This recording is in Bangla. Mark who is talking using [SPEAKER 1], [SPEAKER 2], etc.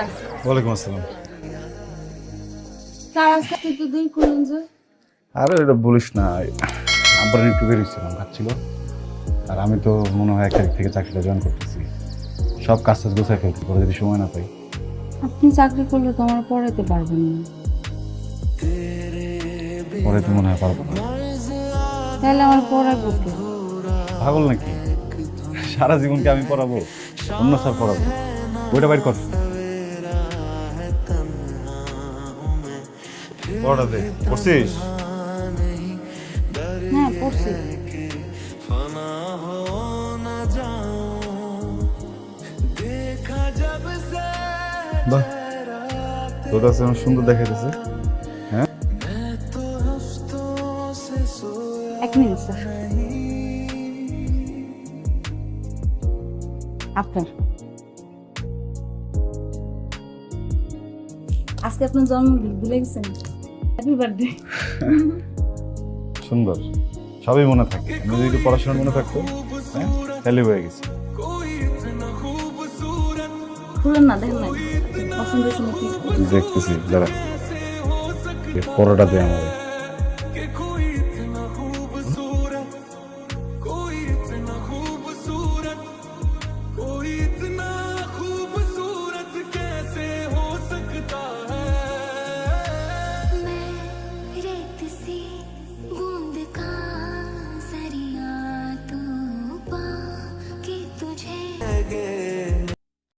[SPEAKER 1] স্যার।
[SPEAKER 2] ওয়ালাইকুম আসসালাম।
[SPEAKER 1] স্যার আজকে তো দেরি করলেন যে।
[SPEAKER 2] আরে এটা বলিস না, আব্বার একটু বেরিয়েছিলাম, খাচ্ছিল। আর আমি তো মনে হয় 1 তারিখ থেকে চাকরিটা জয়েন করতেছি। সব কাজ টাজ গোছায় ফেলতে পরে যদি সময় না পাই।
[SPEAKER 1] আপনি চাকরি করলে তো আমার পড়াইতে পারবেন না।
[SPEAKER 2] পরে তো মনে হয় পারবো না।
[SPEAKER 1] তাহলে আমার পড়াইবো কে?
[SPEAKER 2] পাগল নাকি? সারা জীবনকে আমি পড়াবো? অন্য স্যার পড়াবো। ওইটা বাইর কর। পড়া দে। পড়ছিস?
[SPEAKER 1] হ্যাঁ পড়ছি।
[SPEAKER 2] বাহ, তোর কাছে আমার সুন্দর দেখাইতেছে। হ্যাঁ,
[SPEAKER 1] 1 মিনিট স্যার। আপনার আজকে আপনার জন্মদিন ভুলে গেছেন। Happy birthday.
[SPEAKER 2] সুন্দর। সবই মনে থাকে। আমি যদি একটু পড়াশোনা মনে থাকতো, হ্যাঁ, তাহলে হয়ে গেছে।
[SPEAKER 1] খুলেন না, দেখেন না পছন্দের সময় কি
[SPEAKER 2] দেখতেছি, দাঁড়া। পরোটা দে আমাদের।